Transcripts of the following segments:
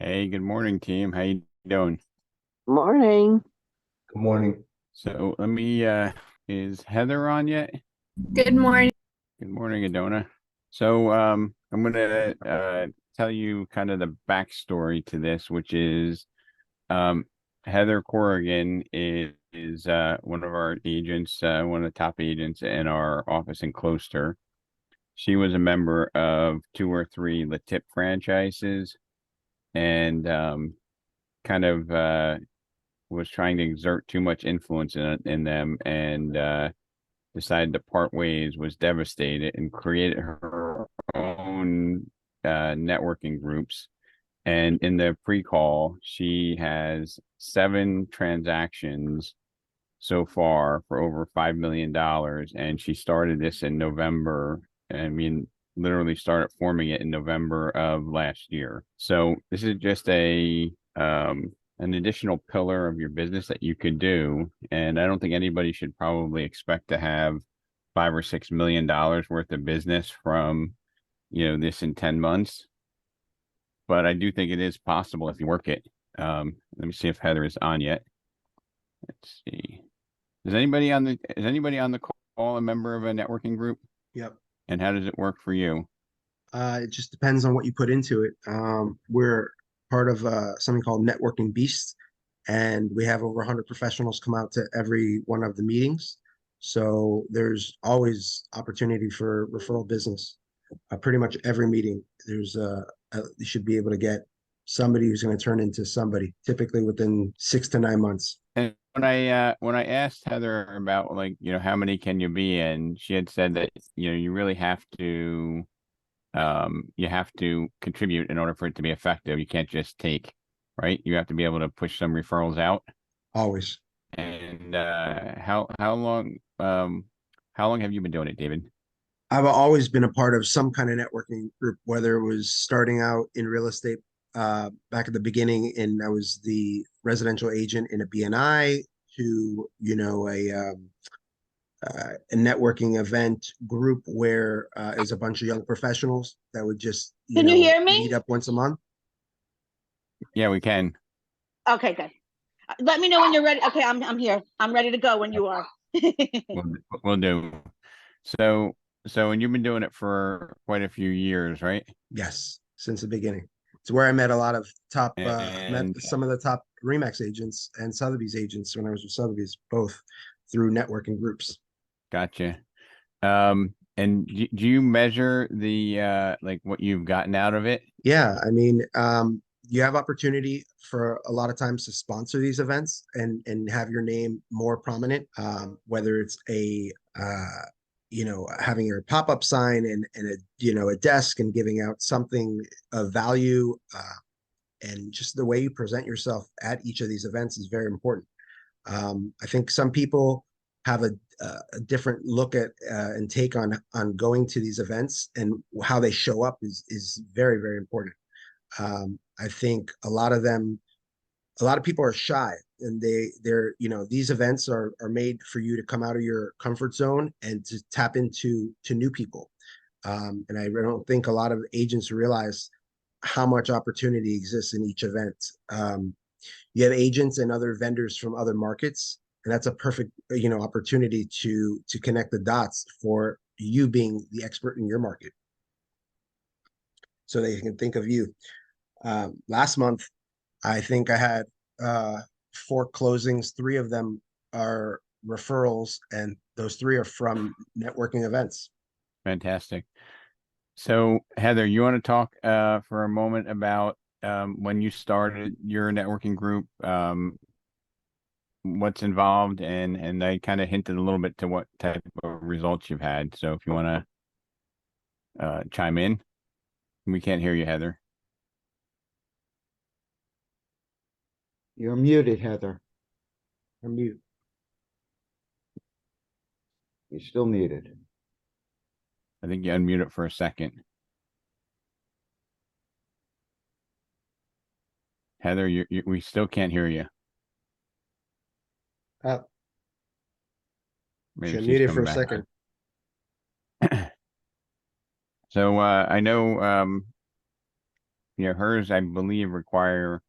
Hey, good morning, team. How you doing? Morning. Good morning. So let me is Heather on yet? Good morning. Good morning, Adona. So I'm gonna tell you kind of the backstory to this, which is um Heather Corrigan is one of our agents, one of the top agents in our office in Closter. She was a member of two or three LeTip franchises and kind of was trying to exert too much influence in them and decided to part ways, was devastated, and created her own networking groups. And in the pre-call, she has 7 transactions so far for over $5 million. And she started this in November. I mean, literally started forming it in November of last year. So this is just a an additional pillar of your business that you could do. And I don't think anybody should probably expect to have $5 or $6 million worth of business from, this in 10 months. But I do think it is possible if you work it. Let me see if Heather is on yet. Let's see. Is anybody on the call a member of a networking group? Yep. And how does it work for you? It just depends on what you put into it. We're part of something called Networking Beast, and we have over 100 professionals come out to every one of the meetings. So there's always opportunity for referral business. Pretty much every meeting, you should be able to get somebody who's going to turn into somebody, typically within 6 to 9 months. And when I asked Heather about, like, how many can you be in, she had said that, you really have to contribute in order for it to be effective. You can't just take, right? You have to be able to push some referrals out. Always. And how long have you been doing it, David? I've always been a part of some kind of networking group, whether it was starting out in real estate back at the beginning, and I was the residential agent in a BNI to, a networking event group where is a bunch of young professionals that would just, Can you hear meet me? up once a month. Yeah, we can. Okay, good. Let me know when you're ready. Okay, I'm here. I'm ready to go when you are. We'll, we'll do. So, and you've been doing it for quite a few years, right? Yes, since the beginning. It's where I met a lot of top, met And some of the top Remax agents and Sotheby's agents when I was with Sotheby's, both through networking groups. gotcha. And do you measure the like what you've gotten out of it? Yeah, I mean, you have opportunity for a lot of times to sponsor these events and have your name more prominent. Whether it's having your pop-up sign and a desk and giving out something of value, and just the way you present yourself at each of these events is very important. I think some people have a different look at and take on going to these events, and how they show up is very, very important. I think a lot of people are shy, and these events are made for you to come out of your comfort zone and to tap into new people. And I don't think a lot of agents realize how much opportunity exists in each event. You have agents and other vendors from other markets, and that's a perfect opportunity to connect the dots for you being the expert in your market, so they can think of you. Last month, I think I had 4 closings. 3 of them are referrals, and those 3 are from networking events. Fantastic. So, Heather, you want to talk for a moment about when you started your networking group, what's involved, and I kind of hinted a little bit to what type of results you've had. So if you want to chime in, we can't hear you, Heather. You're muted, Heather. From you. You're still muted. I think you unmute it for a second. Heather, we still can't hear you. Maybe Should she's mute it for coming a back. second. So I know hers, I believe, require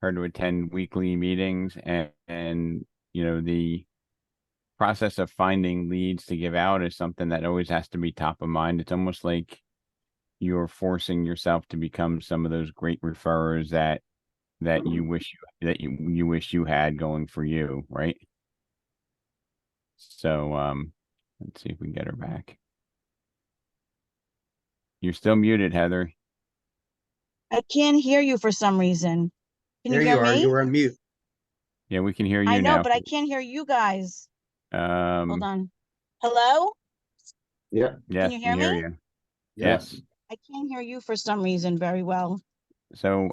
her to attend weekly meetings, and the process of finding leads to give out is something that always has to be top of mind. It's almost like you're forcing yourself to become some of those great referrers that you wish you had going for you, right? So let's see if we can get her back. You're still muted, Heather. I can't hear you for some reason. Can you There hear you are. me? You were on mute. Yeah, we can hear I you know, now. but I can't hear you guys. Hold Um, on. Hello? Yeah, Can yes, you we hear hear me? you. yeah. Yes. I can't hear you for some reason very well. So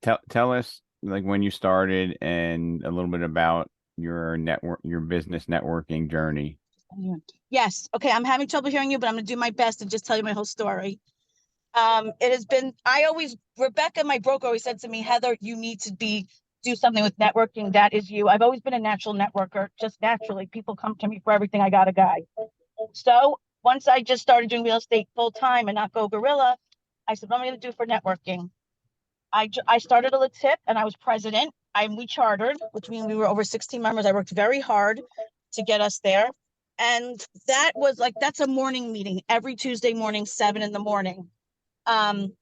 tell us like when you started and a little bit about your business networking journey. Yes. Okay. I'm having trouble hearing you, but I'm going to do my best and just tell you my whole story. It has been, Rebecca, my broker, always said to me, Heather, you need to do something with networking. That is you. I've always been a natural networker, just naturally. People come to me for everything. I got a guy. So once I just started doing real estate full time and not go gorilla, I said, what am I going to do for networking? I started a LeTip and I was president. We chartered, which means we were over 16 members. I worked very hard to get us there. And that was like, that's a morning meeting every Tuesday morning, 7 in the morning. Um,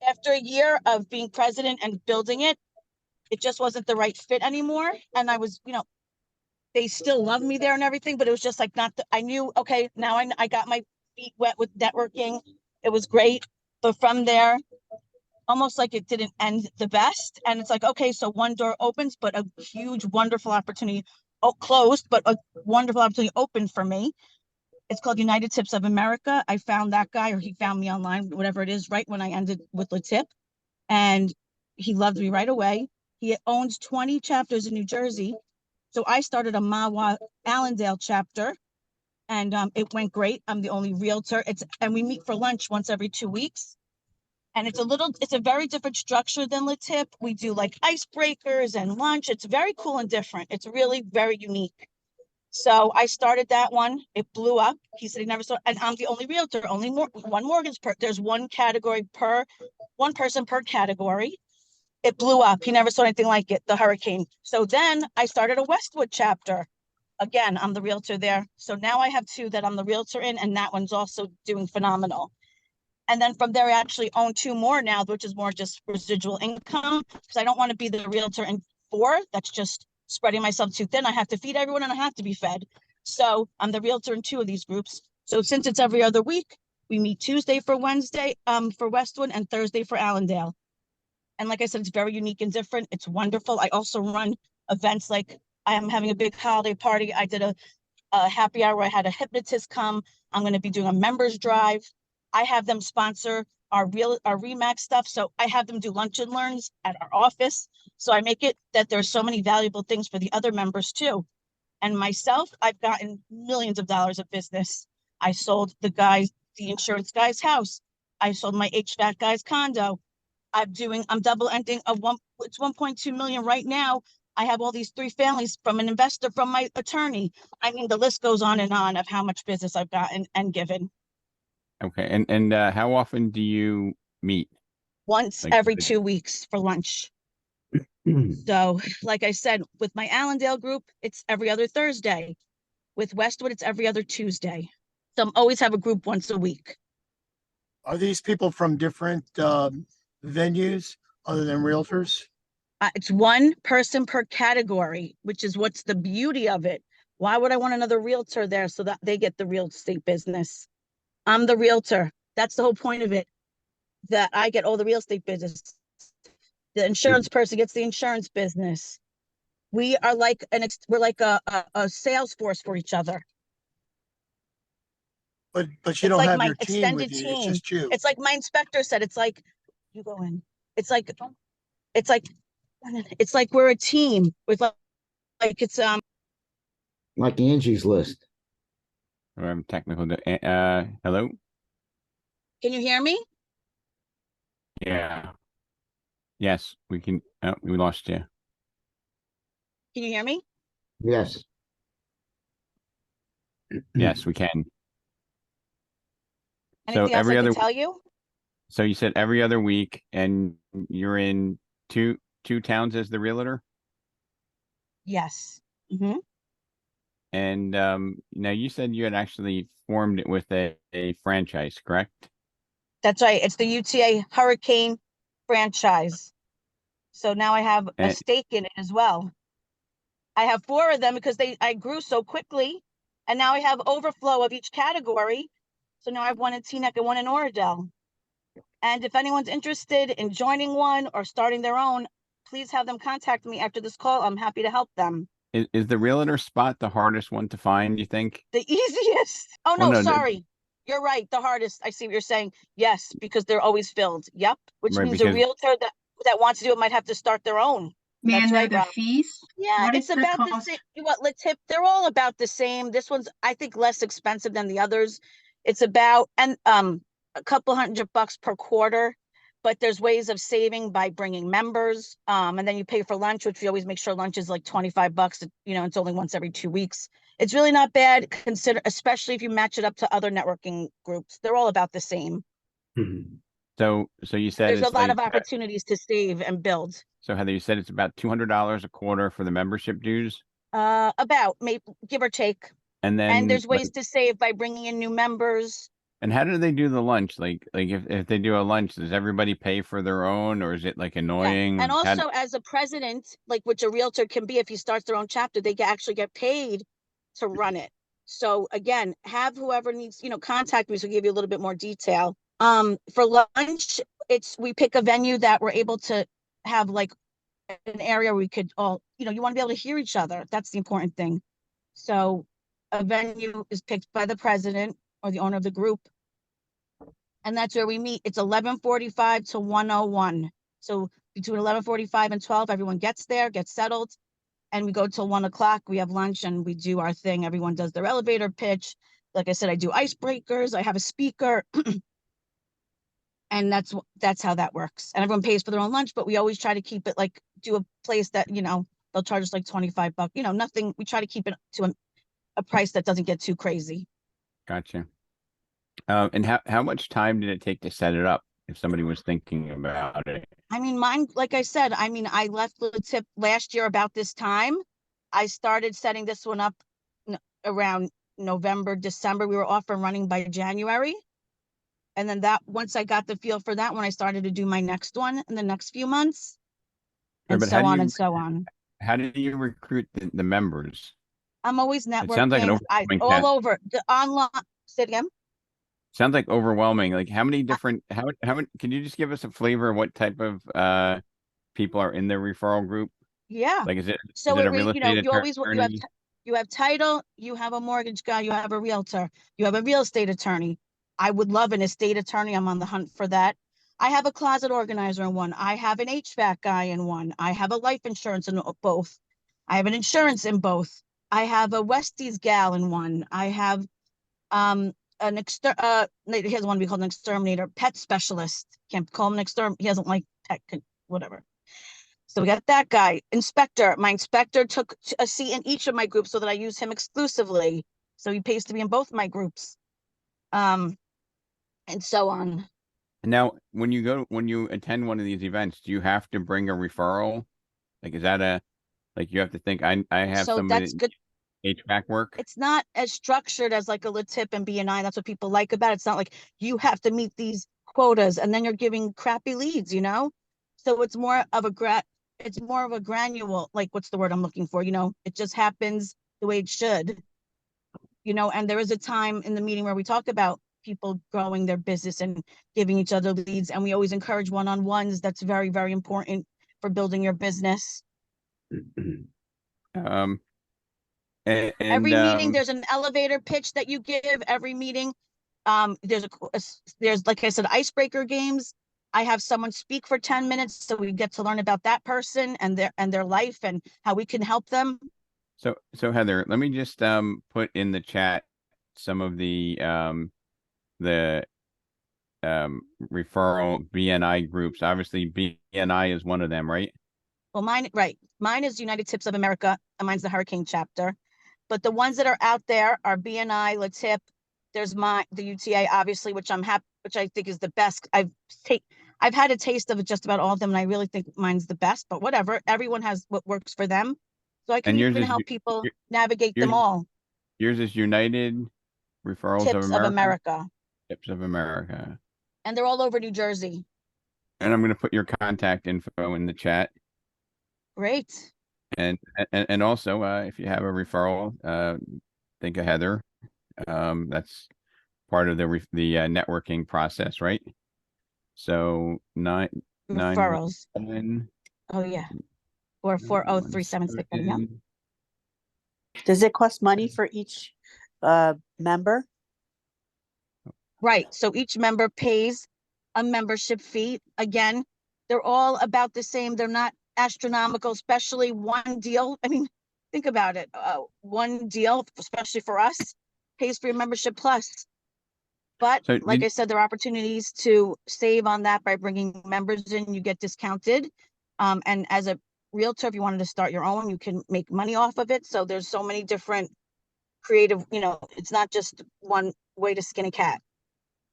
After a year of being president and building it, it just wasn't the right fit anymore. And I was, they still love me there and everything, but it was just like I knew, okay, now I got my feet wet with networking. It was great. But from there, almost like it didn't end the best. And it's like, okay, so one door opens, but a huge, wonderful opportunity closed, but a wonderful opportunity opened for me. It's called United Tips of America. I found that guy, or he found me online, whatever it is, right when I ended with LeTip. And he loved me right away. He owns 20 chapters in New Jersey. So I started a Mawa Allendale chapter, and it went great. I'm the only realtor. And we meet for lunch once every 2 weeks. And it's a very different structure than LeTip. We do like icebreakers and lunch. It's very cool and different. It's really very unique. So I started that one. It blew up. He said he never saw, and I'm the only realtor, only one mortgage there's one category one person per category. It blew up. He never saw anything like it, the hurricane. So then I started a Westwood chapter. Again, I'm the realtor there. So now I have two that I'm the realtor in, and that one's also doing phenomenal. And then from there, I actually own two more now, which is more just residual income because I don't want to be the realtor in four. That's just spreading myself too thin. I have to feed everyone and I have to be fed. So I'm the realtor in two of these groups. So since it's every other week, we meet Tuesday for for Westwood and Thursday for Allendale. And like I said, it's very unique and different. It's wonderful. I also run events like I am having a big holiday party. I did a happy hour where I had a hypnotist come. I'm going to be doing a members drive. I have them sponsor our Remax stuff. So I have them do lunch and learns at our office. So I make it that there's so many valuable things for the other members too. And myself, I've gotten millions of dollars of business. I sold the insurance guy's house. I sold my HVAC guy's condo. I'm double ending it's 1.2 million right now. I have all these three families from an investor from my attorney. I mean, the list goes on and on of how much business I've gotten and given. Okay. And how often do you meet? Once Like, every 2 weeks for lunch. So, like I said, with my Allendale group, it's every other Thursday. With Westwood, it's every other Tuesday. So I always have a group once a week. Are these people from different venues other than realtors? It's one person per category, which is what's the beauty of it. Why would I want another realtor there so that they get the real estate business? I'm the realtor. That's the whole point of it, that I get all the real estate business. The insurance person gets the insurance business. We are like we're like a sales force for each other. But you It's don't like have my your team extended with you. It's team. just you. It's like my inspector said. It's like you go in. It's like it's like it's like we're a team. With like it's Like Angie's List. technical. Hello? Can you hear me? Yeah. Yes, we can. Oh, we lost you. Can you hear me? Yes. Yes, we can. So Anything else I can tell you? So you said every other week, and you're in two towns as the realtor? Yes. Hmm. And now you said you had actually formed it with a franchise, correct? That's right. It's the UTA Hurricane franchise. So now I have a And stake in it as well. I have four of them because I grew so quickly, and now I have overflow of each category. So now I have one in Teaneck and one in Oradell. And if anyone's interested in joining one or starting their own, please have them contact me after this call. I'm happy to help them. is the realtor spot the hardest one to find, you think? The easiest. Oh Well, no, no, sorry. You're right. The hardest. I see what you're saying. Yes, because they're always filled. Yep. Which right, means a because realtor that wants to do it might have to start their own. May I That's know right, the Rob. fees? Yeah, What it's is the about the same. cost? What LeTip? They're all about the same. This one's, I think, less expensive than the others. It's about a couple $100 per quarter, but there's ways of saving by bringing members. And then you pay for lunch, which we always make sure lunch is like $25. It's only once every 2 weeks. It's really not bad. Consider, especially if you match it up to other networking groups. They're all about the same. so you said There's a it's lot like of opportunities to save and build. so Heather, you said it's about $200 a quarter for the membership dues, About maybe give or take. and And then there's like, ways to save by bringing in new members. and how do they do the lunch? Like if they do a lunch, does everybody pay for their own, or is it like Yeah. And annoying? also as a president, like which a realtor can be if he starts their own chapter, they actually get paid to run it. So again, have whoever needs, contact me so I'll give you a little bit more detail. For lunch, we pick a venue that we're able to have like an area where we could all, you want to be able to hear each other. That's the important thing. So a venue is picked by the president or the owner of the group, and that's where we meet. It's 11:45 to 1:01. So between 11:45 and 12, everyone gets there, gets settled, and we go till 1 o'clock. We have lunch and we do our thing. Everyone does their elevator pitch. Like I said, I do icebreakers. I have a speaker, and that's how that works. And everyone pays for their own lunch, but we always try to keep it like do a place that they'll charge us like $25. Nothing. We try to keep it to a price that doesn't get too crazy. Gotcha. And how much time did it take to set it up if somebody was thinking about it? I mean, mine, like I said, I left LeTip last year about this time. I started setting this one up around November, December. We were off and running by January. And then once I got the feel for that one, I started to do my next one in the next few months, Sure, and but how so do on you and so on. how do you recruit the members? I'm always It sounds like an networking. overwhelming All task. over the online. Say it again. Sounds like overwhelming. Like how many different how many can you just give us a flavor of what type of people are in the referral group? Yeah. Like is it So a real estate attorney? you have title, you have a mortgage guy, you have a realtor, you have a real estate attorney. I would love an estate attorney. I'm on the hunt for that. I have a closet organizer in one. I have an HVAC guy in one. I have a life insurance in both. I have an insurance in both. I have a Westies gal in one. I have he doesn't want to be called an exterminator, pet specialist. Can't call him an he doesn't like pet, whatever. So we got that guy. Inspector. My inspector took a seat in each of my groups so that I use him exclusively. So he pays to be in both my groups. And so on. Now, when you attend one of these events, do you have to bring a referral? Like, is that like you have to think I have So somebody that's good. HVAC work? It's not as structured as like a LeTip and BNI. That's what people like about it. It's not like you have to meet these quotas and then you're giving crappy leads, So it's more of a granule, like what's the word I'm looking for? It just happens the way it should. And there is a time in the meeting where we talk about people growing their business and giving each other leads. And we always encourage one-on-ones. That's very, very important for building your business. Um, and Every meeting, there's an elevator pitch that you give. Every meeting, there's like I said, icebreaker games. I have someone speak for 10 minutes so we get to learn about that person and their life and how we can help them. So Heather, let me just put in the chat some of the referral BNI groups. Obviously, BNI is one of them, right? Well, mine is United Tips of America, and mine's the Hurricane chapter. But the ones that are out there are BNI, LeTip, There's the UTA, obviously, which I'm happy, which I think is the best. I've had a taste of just about all of them, and I really think mine's the best. But whatever, everyone has what works for them. So I can And yours even is help people your- navigate them yours all. yours is United Referrals of Tips of America, America, Tips of America. and they're all over New Jersey. And I'm going to put your contact info in the chat. Great. And also, if you have a referral, think of Heather. That's part of the networking process, right? So nine one Referrals. seven Oh yeah. Or 40376. Yeah. Does it cost money for each member? Right. So each member pays a membership fee. Again, they're all about the same. They're not astronomical, especially one deal. I mean, think about it. One deal, especially for us, pays for your membership plus. But So like I said, there are opportunities to save on that by bringing members in. You get discounted. And as a realtor, if you wanted to start your own, you can make money off of it. So there's so many different creative, it's not just one way to skin a cat.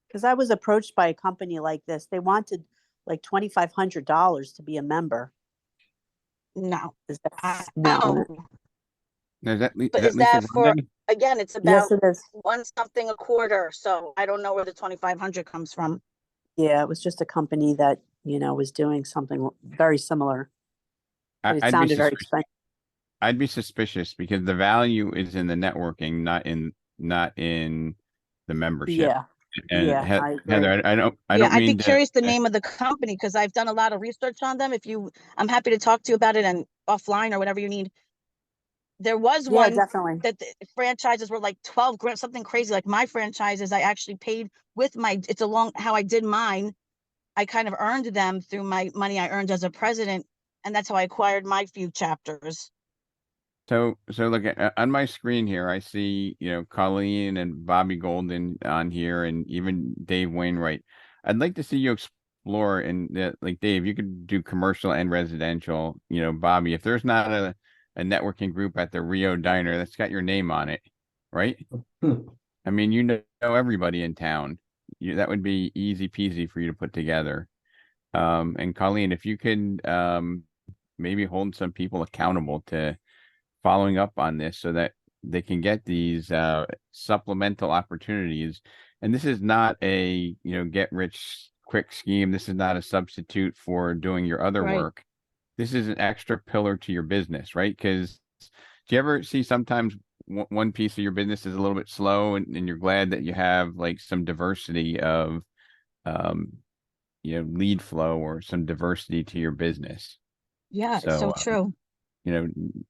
Because I was approached by a company like this. They wanted like $2,500 to be a member. No. Is that Oh, no? is but that is Lisa that for, Grande? again, it's Yes, about it is. one something a quarter. So I don't know where the 2,500 comes from. Yeah, it was just a company that was doing something very similar, but it I'd be sounded very suspicious. expensive. I'd be suspicious because the value is in the networking, not in the membership. Yeah, And yeah, I agree. Heather, I Yeah, don't I'd be mean to. curious the name of the company because I've done a lot of research on them. I'm happy to talk to you about it and offline or whatever you need. There was Yeah, one definitely. that the franchises were like 12 grand, something crazy. Like my franchises, I actually paid with how I did mine. I kind of earned them through my money I earned as a president. And that's how I acquired my few chapters. So look on my screen here, I see, Colleen and Bobby Golden on here and even Dave Wainwright. I'd like to see you explore like Dave, you could do commercial and residential, Bobby, if there's not a networking group at the Rio Diner that's got your name on it, right? I mean, everybody in town. That would be easy peasy for you to put together. And Colleen, if you could maybe hold some people accountable to following up on this so that they can get these supplemental opportunities. And this is not a, get rich quick scheme. This is not a substitute for doing your other Right. work. This is an extra pillar to your business, right? Because do you ever see sometimes one piece of your business is a little bit slow and you're glad that you have like some diversity of, um, lead flow or some diversity to your business. Yeah, it's so So, true. you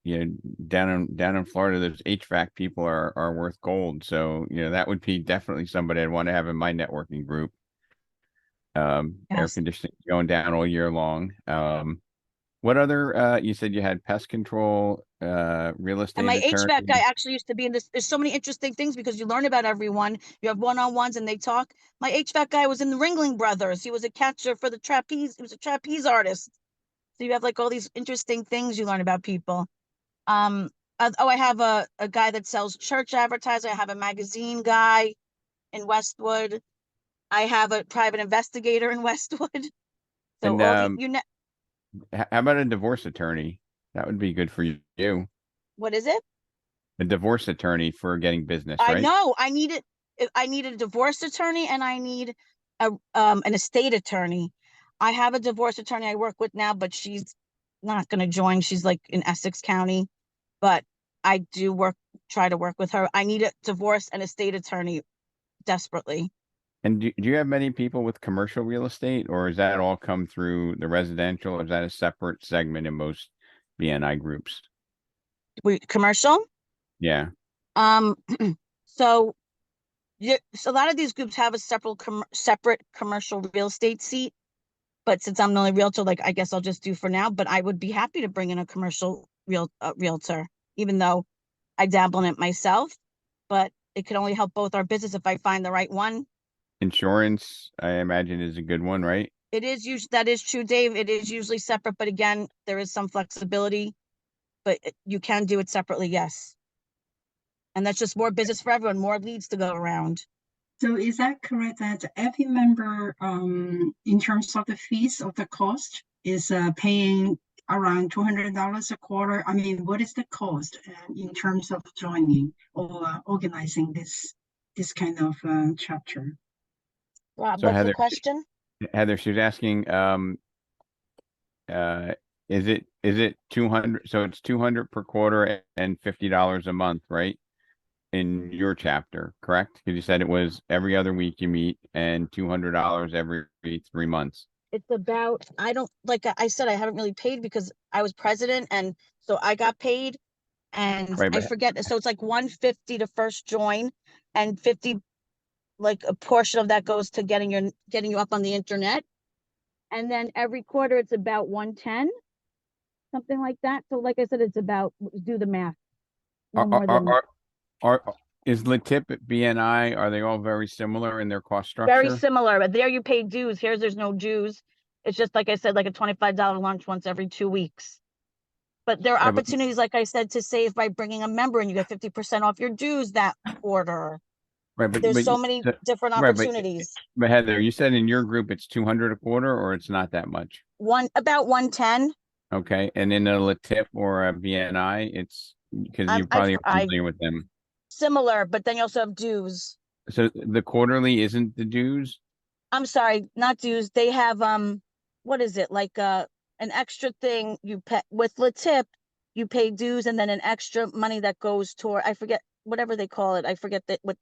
know, down in Florida, those HVAC people are worth gold. So, that would be definitely somebody I'd want to have in my networking group. Air Yes. conditioning going down all year long. What other you said you had pest control, real And estate my attorney. HVAC guy actually used to be in this. There's so many interesting things because you learn about everyone. You have one-on-ones and they talk. My HVAC guy was in the Ringling Brothers. He was a catcher for the trapeze. He was a trapeze artist. So you have like all these interesting things you learn about people. I have a guy that sells church advertising. I have a magazine guy in Westwood. I have a private investigator in Westwood. So And all the how about a divorce attorney? That would be good for you. what is it? A divorce attorney for getting business, I right? know I need it. I need a divorce attorney and I need an estate attorney. I have a divorce attorney I work with now, but she's not going to join. She's like in Essex County, but I do try to work with her. I need a divorce and estate attorney desperately. And do you have many people with commercial real estate, or is that all come through the residential, or is that a separate segment in most BNI groups? Commercial. Yeah. Um, so so a lot of these groups have a separate commercial real estate seat. But since I'm the only realtor, like I guess I'll just do for now. But I would be happy to bring in a commercial realtor, even though I dabble in it myself. But it could only help both our business if I find the right one. Insurance, I imagine, is a good one, right? That is true, Dave. It is usually separate, but again, there is some flexibility. But you can do it separately, yes. And that's just more business for everyone, more leads to go around. So is that correct that every member, in terms of the fees of the cost, is paying around $200 a quarter? I mean, what is the cost in terms of joining or organizing this kind of chapter? Rob, So what's the Heather, question? she was asking, uh, is it 200? So it's 200 per quarter and $50 a month, right? In your chapter, correct? Because you said it was every other week you meet and $200 every 3 months. It's about, I don't, like I said, I haven't really paid because I was president, and so I got paid, and Right, I but forget. So it's like 150 to first join, and 50, like a portion of that goes to getting you up on the internet. And then every quarter it's about 110, something like that. So like I said, it's about, do the math. No are more than, are is LeTip at BNI, are they all very similar in their cost very structure? similar, but there you pay dues. Here's there's no dues. It's just like I said, like a $25 lunch once every 2 weeks. But there are Right, but opportunities, like I said, to save by bringing a member, and you get 50% off your dues that quarter. right, There's so many different right, opportunities. but Heather, you said in your group it's 200 a quarter, or it's not that much? About 110. Okay, and in a LeTip or a BNI, it's because I'm you probably are I familiar with them. similar, but then you also have dues. So the quarterly isn't the dues? I'm sorry, not dues. They have what is it? Like an extra thing you pay with LeTip, you pay dues and then an extra money that goes toward, I forget whatever they call it. I forget that what,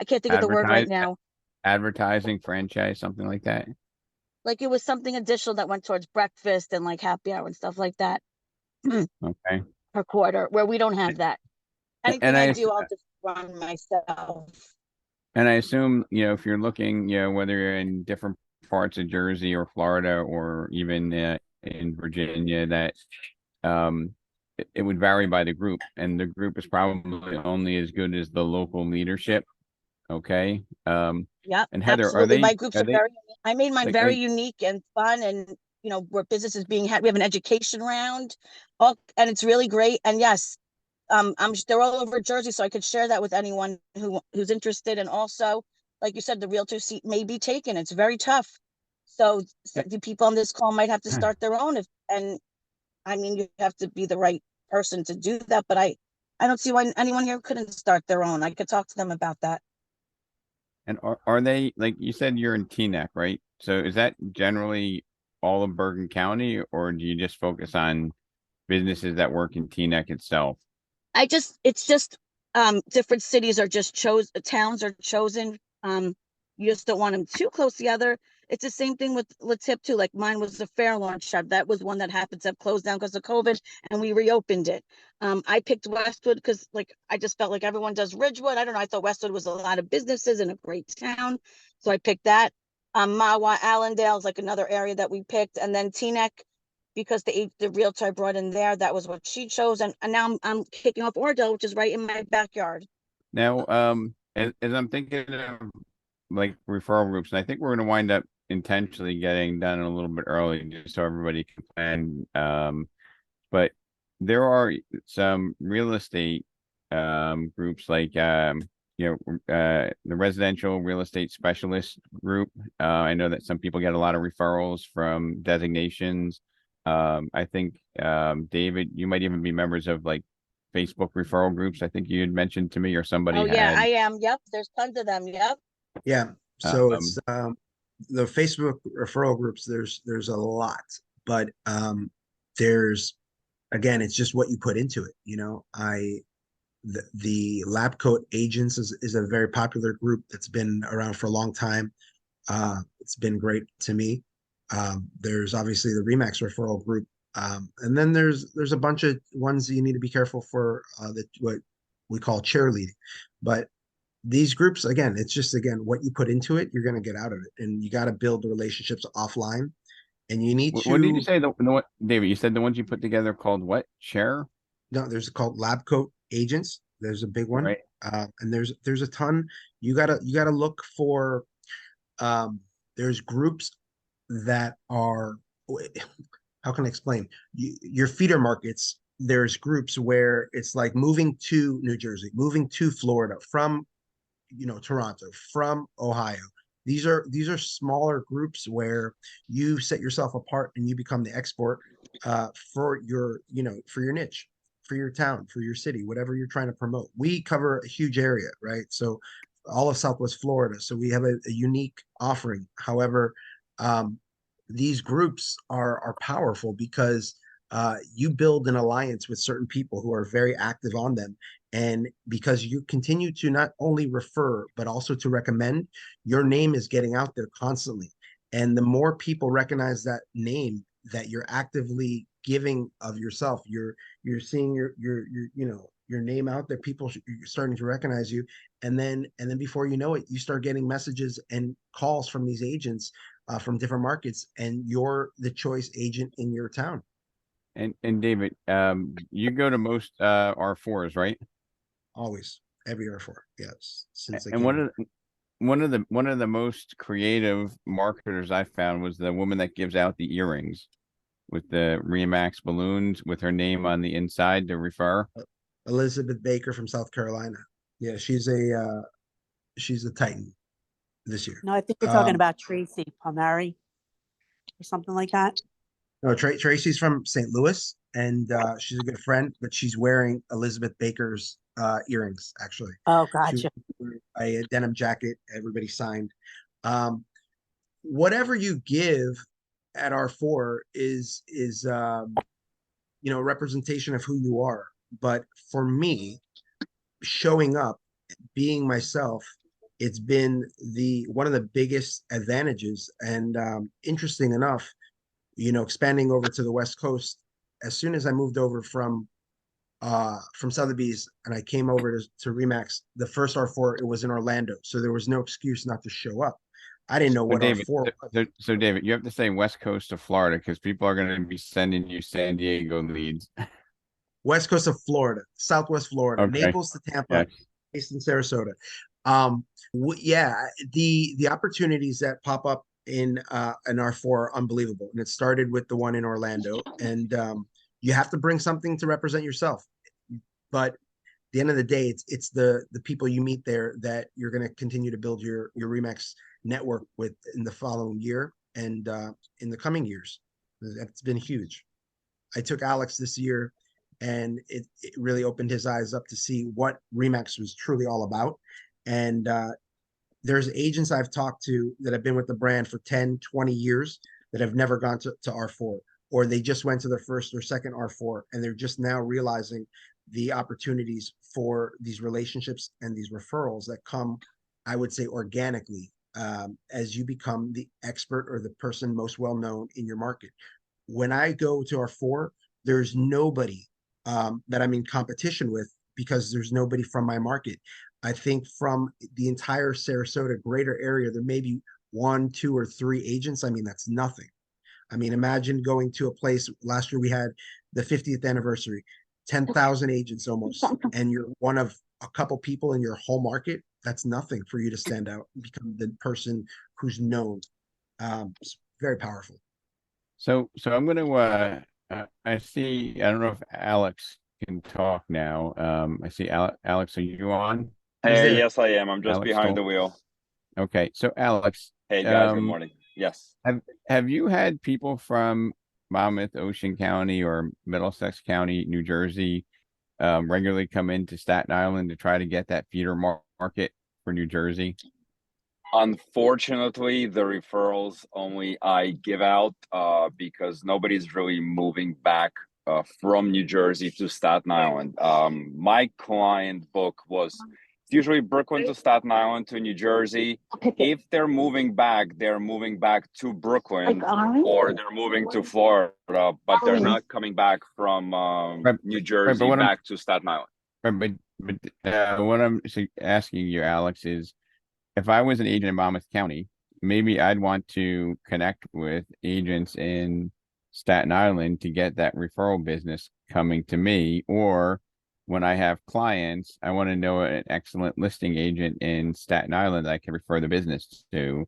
I can't think of the word right Advertise, now. advertising, franchise, something like that. Like it was something additional that went towards breakfast and like happy hour and stuff like that Okay. per quarter, where we don't have that. And Anything I do, I'll just run myself. I assume, if you're looking, whether you're in different parts of Jersey or Florida or even in Virginia, that it would vary by the group, and the group is probably only as good as the local leadership. Okay. Yep, And Heather, absolutely. My groups are they very unique. I made mine very like unique and fun, and where businesses being had. We have an education round, all, and it's really great. And yes, they're all over Jersey, so I could share that with anyone who's interested. And also, like you said, the realtor seat may be taken. It's very tough. So the people on this call might have to start their own. And I mean, you have to be the right person to do that. But I don't see why anyone here couldn't start their own. I could talk to them about that. And are they, like you said, you're in Teaneck, right? So is that generally all of Bergen County, or do you just focus on businesses that work in Teaneck itself? It's just different cities are just towns are chosen. You just don't want them too close together. It's the same thing with LeTip too. Like mine was the Fair Launch shop. That was one that happened to have closed down because of COVID, and we reopened it. I picked Westwood because like I just felt like everyone does Ridgewood. I don't know. I thought Westwood was a lot of businesses and a great town, so I picked that. Mawa, Allendale is like another area that we picked, and then Teaneck, because the realtor I brought in there, that was what she chose, and now I'm kicking off Ordell, which is right in my backyard. Now, as I'm thinking of like referral groups, and I think we're going to wind up intentionally getting done a little bit early just so everybody can plan. But there are some real estate groups like the residential real estate specialist group. I know that some people get a lot of referrals from designations. I think David, you might even be members of like Facebook referral groups. I think you had mentioned to me, or somebody Oh yeah, had. I am. Yep, there's tons of them. Yep. Yeah. So Um, it's the Facebook referral groups, there's a lot, but there's again, it's just what you put into it. The lab coat agents is a very popular group that's been around for a long time. It's been great to me. There's obviously the Remax referral group. And then there's a bunch of ones that you need to be careful for, what we call cheerleading. But these groups, again, it's just, again, what you put into it, you're going to get out of it. And you got to build the relationships offline. And you need what did you to, say? The what, David? You said the ones you put together called what? Share, no, there's called lab coat agents. There's a big one. right? And there's a ton. You gotta look for, there's groups that are, how can I explain? Your feeder markets, there's groups where it's like moving to New Jersey, moving to Florida from Toronto, from Ohio. These are smaller groups where you set yourself apart and you become the export for your niche, for your town, for your city, whatever you're trying to promote. We cover a huge area, right? So all of Southwest Florida. So we have a unique offering. However, um, these groups are powerful because you build an alliance with certain people who are very active on them. And because you continue to not only refer, but also to recommend, your name is getting out there constantly. And the more people recognize that name, that you're actively giving of yourself, you're seeing your name out there, people you're starting to recognize you. And then before you know it, you start getting messages and calls from these agents from different markets, and you're the choice agent in your town. And David, you go to most R4s, right? Always, every year for, yes, since I And came here. one of the most creative marketers I found was the woman that gives out the earrings with the Remax balloons with her name on the inside to refer. Elizabeth Baker from South Carolina. Yeah, she's a Titan this year. No, I think you're talking Um, about Tracy Palmieri or something like that. no, Tracy's from St. Louis, and she's a good friend, but she's wearing Elizabeth Baker's earrings. Actually, Oh, she was gotcha. wearing a denim jacket. Everybody signed. Um, Whatever you give at R4 is a representation of who you are. But for me, showing up, being myself, it's been the one of the biggest advantages. And interesting enough, expanding over to the West Coast, as soon as I moved over from Sotheby's and I came over to Remax, the first R4, it was in Orlando. So there was no excuse not to show up. I didn't know So what David, R4 was. so David, you have to say West Coast of Florida because people are going to be sending you San Diego leads. West Coast of Florida, Southwest Florida, Okay. Naples to Tampa, Yes. based in Sarasota. Yeah, the opportunities that pop up in R4 are unbelievable, and it started with the one in Orlando, and you have to bring something to represent yourself. But at the end of the day, it's the people you meet there that you're going to continue to build your Remax network with in the following year and in the coming years. It's been huge. I took Alex this year, and it really opened his eyes up to see what Remax was truly all about. And there's agents I've talked to that have been with the brand for 10, 20 years that have never gone to R4, or they just went to their first or second R4, and they're just now realizing the opportunities for these relationships and these referrals that come, I would say, organically, as you become the expert or the person most well known in your market. When I go to R4, there's nobody that I'm in competition with because there's nobody from my market. I think from the entire Sarasota greater area, there may be one, two, or three agents. I mean, that's nothing. I mean, imagine going to a place last year we had the 50th anniversary, 10,000 agents almost, and you're one of a couple people in your whole market. That's nothing for you to stand out and become the person who's known. It's very powerful. So I'm going to I see, I don't know if Alex can talk now. I see Alex, are you on? He's Hey, there. yes, I am. I'm just Alex behind the Stoll? wheel. Okay. So Alex, Hey, guys, good morning. Yes. have you had people from Monmouth, Ocean County, or Middlesex County, New Jersey, regularly come into Staten Island to try to get that feeder market for New Jersey? Unfortunately, the referrals only I give out because nobody's really moving back from New Jersey to Staten Island. My client book was usually Brooklyn to Staten Island to New Jersey. If they're moving back to Brooklyn or they're moving to Florida, but they're not coming back from New Right, but Jersey back to Staten Island. what I'm asking you, Alex, is if I was an agent in Monmouth County, maybe I'd want to connect with agents in Staten Island to get that referral business coming to me. Or when I have clients, I want to know an excellent listing agent in Staten Island that I can refer the business to.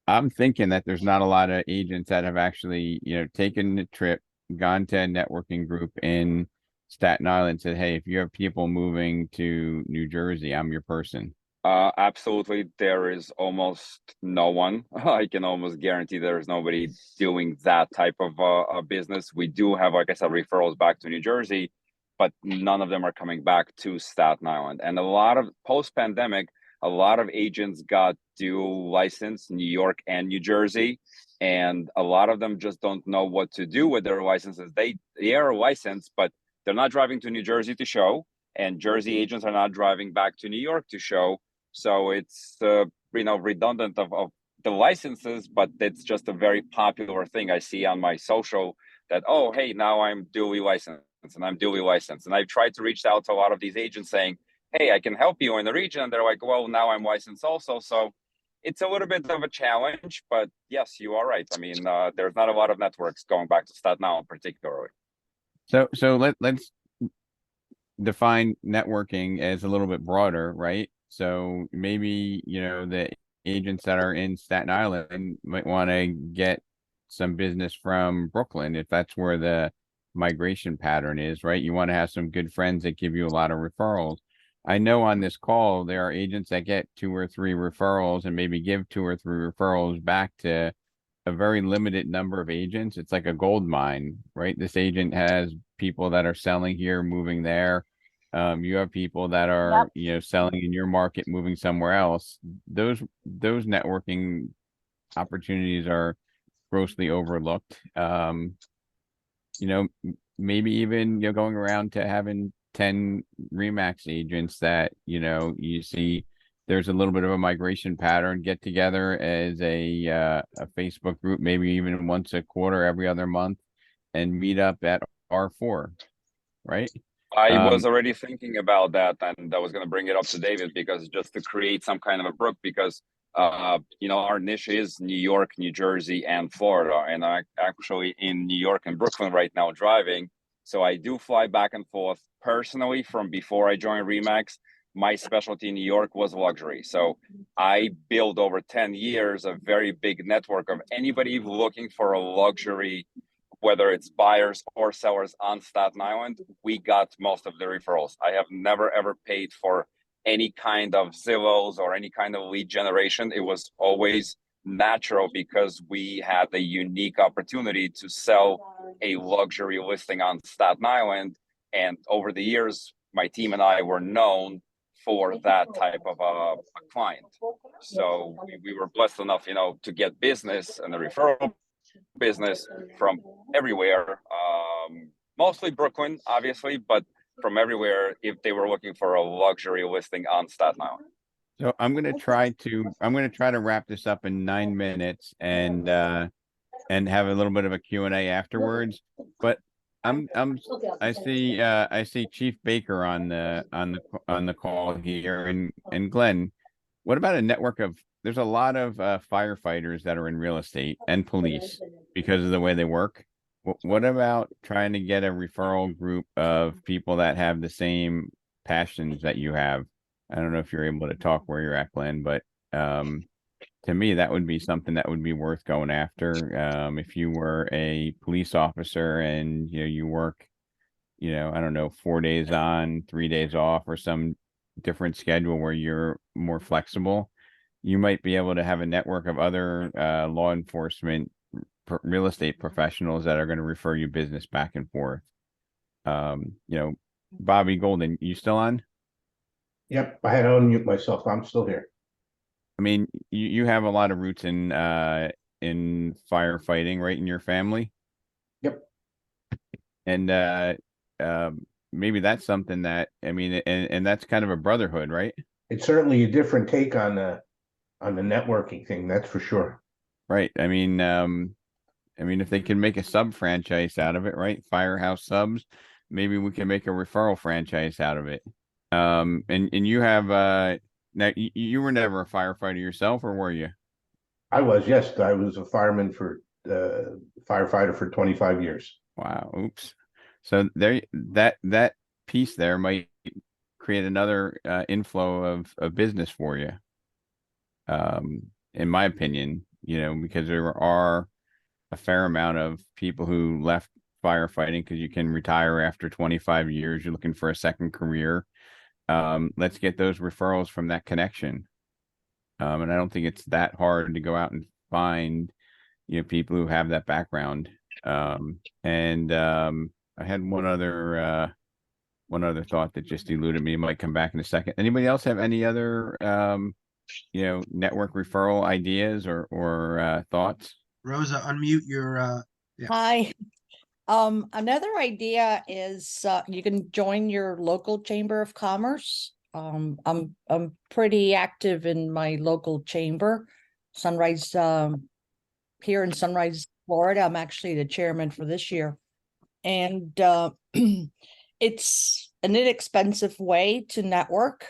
I'm thinking that there's not a lot of agents that have actually, taken the trip, gone to a networking group in Staten Island, said, hey, if you have people moving to New Jersey, I'm your person. Absolutely. There is almost no one. I can almost guarantee there's nobody doing that type of a business. We do have, like I said, referrals back to New Jersey, but none of them are coming back to Staten Island. And a lot of post-pandemic, a lot of agents got dual license, New York and New Jersey, and a lot of them just don't know what to do with their licenses. They are licensed, but they're not driving to New Jersey to show, and Jersey agents are not driving back to New York to show. So it's redundant of the licenses, but it's just a very popular thing I see on my social that, oh, hey, now I'm duly licensed and I'm duly licensed. And I've tried to reach out to a lot of these agents saying, hey, I can help you in the region. And they're like, well, now I'm licensed also. So it's a little bit of a challenge, but yes, you are right. I mean, there's not a lot of networks going back to Staten Island particularly. So let's define networking as a little bit broader, right? So maybe, the agents that are in Staten Island might want to get some business from Brooklyn if that's where the migration pattern is, right? You want to have some good friends that give you a lot of referrals. I know on this call there are agents that get 2 or 3 referrals and maybe give 2 or 3 referrals back to a very limited number of agents. It's like a gold mine, right? This agent has people that are selling here, moving there. You have people that are, selling in your market, moving somewhere else. Those networking opportunities are grossly overlooked. Maybe even going around to having 10 Remax agents that, you see there's a little bit of a migration pattern, get together as a Facebook group, maybe even once a quarter, every other month, and meet up at R4, right? I was already thinking about that, and I was going to bring it up to David because just to create some kind of a brook, because our niche is New York, New Jersey, and Florida, and I'm actually in New York and Brooklyn right now driving. So I do fly back and forth personally from before I joined Remax. My specialty in New York was luxury. So I built over 10 years a very big network of anybody looking for a luxury, whether it's buyers or sellers on Staten Island. We got most of the referrals. I have never ever paid for any kind of Zillows or any kind of lead generation. It was always natural because we had a unique opportunity to sell a luxury listing on Staten Island. And over the years, my team and I were known for that type of a client. So we were blessed enough, to get business and the referral business from everywhere, mostly Brooklyn, obviously, but from everywhere if they were looking for a luxury listing on Staten Island. So I'm gonna try to wrap this up in 9 minutes and have a little bit of a Q&A afterwards. But I see Chief Baker on the call here, and Glenn, what about a network of, there's a lot of firefighters that are in real estate and police because of the way they work. What about trying to get a referral group of people that have the same passions that you have? I don't know if you're able to talk where you're at, Glenn, but to me, that would be something that would be worth going after. If you were a police officer and you work, I don't know, 4 days on, 3 days off, or some different schedule where you're more flexible, you might be able to have a network of other law enforcement real estate professionals that are going to refer you business back and forth. Bobby Golden, you still on? Yep, I had to unmute myself. I'm still here. I mean, you have a lot of roots in firefighting, right, in your family? Yep. And maybe that's something that, I mean, and that's kind of a brotherhood, right? It's certainly a different take on the networking thing, that's for sure. Right. I mean, if they can make a sub franchise out of it, right? Firehouse Subs, maybe we can make a referral franchise out of it. And you have now you were never a firefighter yourself, or were you? I was, yes. I was a fireman firefighter for 25 years. Wow. Oops. So there, that piece there might create another inflow of business for you. In my opinion, because there are a fair amount of people who left firefighting because you can retire after 25 years. You're looking for a second career. let's get those referrals from that connection. And I don't think it's that hard to go out and find, people who have that background. And I had one other thought that just eluded me. It might come back in a second. Anybody else have any other network referral ideas or thoughts? Rosa, unmute your yeah. Hi. Another idea is you can join your local chamber of commerce. I'm pretty active in my local chamber, Sunrise, here in Sunrise, Florida. I'm actually the chairman for this year, and it's an inexpensive way to network.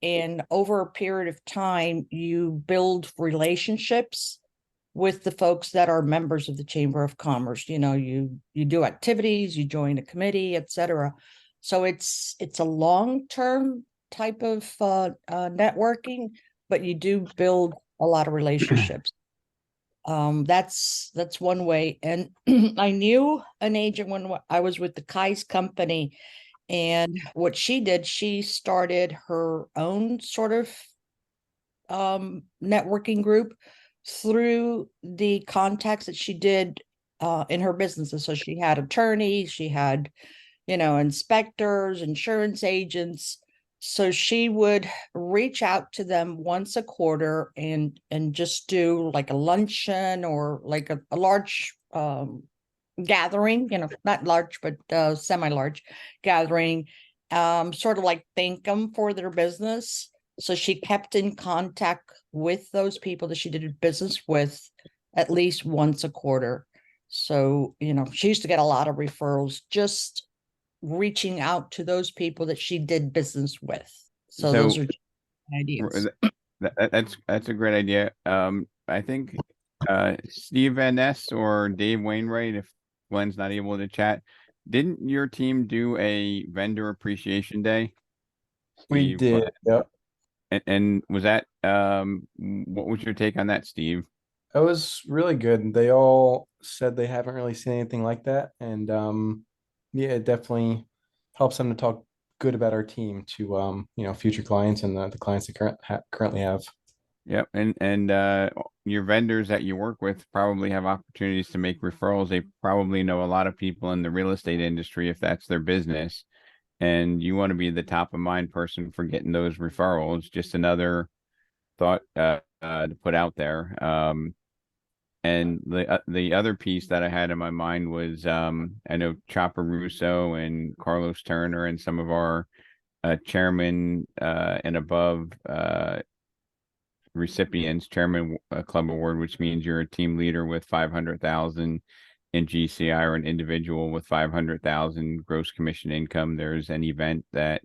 And over a period of time, you build relationships with the folks that are members of the Chamber of Commerce. You do activities, you join a committee, etc. So it's a long-term type of networking, but you do build a lot of relationships. That's one way. And I knew an agent when I was with the Kai's company, and what she did, she started her own sort of networking group through the contacts that she did in her businesses. So she had attorneys, she had, inspectors, insurance agents. So she would reach out to them once a quarter and just do like a luncheon or like a large gathering, not large, but semi-large gathering, sort of like thank them for their business. So she kept in contact with those people that she did business with at least once a quarter. So, she used to get a lot of referrals just reaching out to those people that she did business with. So those are ideas. That's a great idea. I think Steve Van Ness or Dave Wainwright, if Glenn's not able to chat, didn't your team do a vendor appreciation day? We Steve, did. Yep. And was that what was your take on that, Steve? It was really good. They all said they haven't really seen anything like that. And yeah, it definitely helps them to talk good about our team to future clients and the clients they currently have. Yep, and your vendors that you work with probably have opportunities to make referrals. They probably know a lot of people in the real estate industry if that's their business, and you want to be the top of mind person for getting those referrals. Just another thought to put out there. And the other piece that I had in my mind was I know Chopper Russo and Carlos Turner and some of our chairman and above recipients, chairman club award, which means you're a team leader with 500,000 in GCI or an individual with 500,000 gross commission income. There's an event that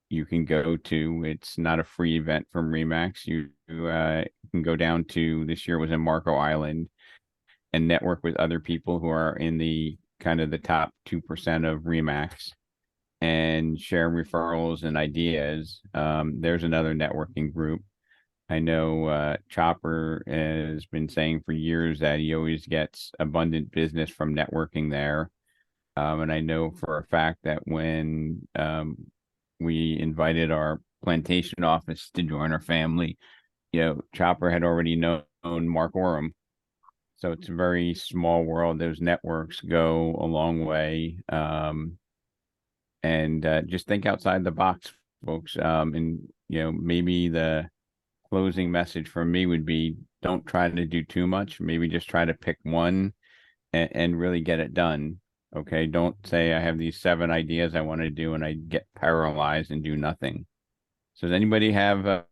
you can go to. It's not a free event from Remax. You can go down to, this year was in Marco Island, and network with other people who are in the kind of the top 2% of Remax and share referrals and ideas. There's another networking group. I know Chopper has been saying for years that he always gets abundant business from networking there. And I know for a fact that when we invited our plantation office to join our family, Chopper had already known Mark Orem. So it's a very small world. Those networks go a long way. And just think outside the box, folks. And, maybe the closing message from me would be, don't try to do too much. Maybe just try to pick one and really get it done. Okay. Don't say I have these 7 ideas I want to do and I get paralyzed and do nothing. So does anybody have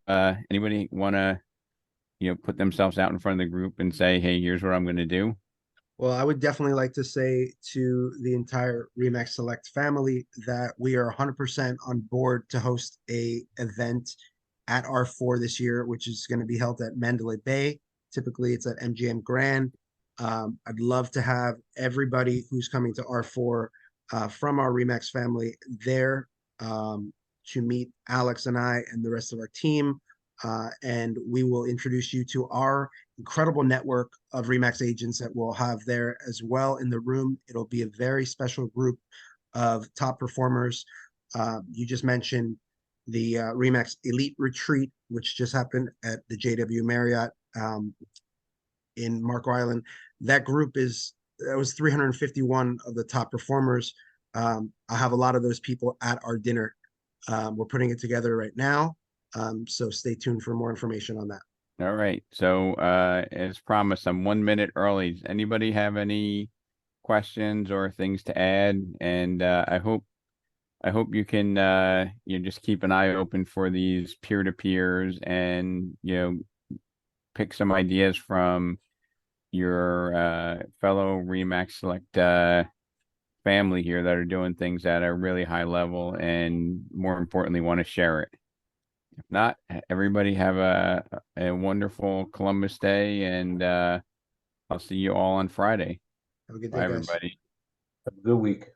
anybody want to, put themselves out in front of the group and say, hey, here's what I'm going to do? Well, I would definitely like to say to the entire Remax Select family that we are 100% on board to host a event at R4 this year, which is going to be held at Mandalay Bay. Typically, it's at MGM Grand. I'd love to have everybody who's coming to R4 from our Remax family there to meet Alex and I and the rest of our team. And we will introduce you to our incredible network of Remax agents that we'll have there as well in the room. It'll be a very special group of top performers. You just mentioned the Remax Elite Retreat, which just happened at the JW Marriott in Marco Island. That was 351 of the top performers. I have a lot of those people at our dinner. We're putting it together right now. So stay tuned for more information on that. All right. So, as promised, I'm 1 minute early. Does anybody have any questions or things to add? And I hope you can just keep an eye open for these peer-to-peers and pick some ideas from your fellow Remax Select family here that are doing things at a really high level and more importantly want to share it. If not, everybody have a wonderful Columbus Day, and I'll see you all on Friday. Have a good Bye, day, guys. everybody. Have a good week.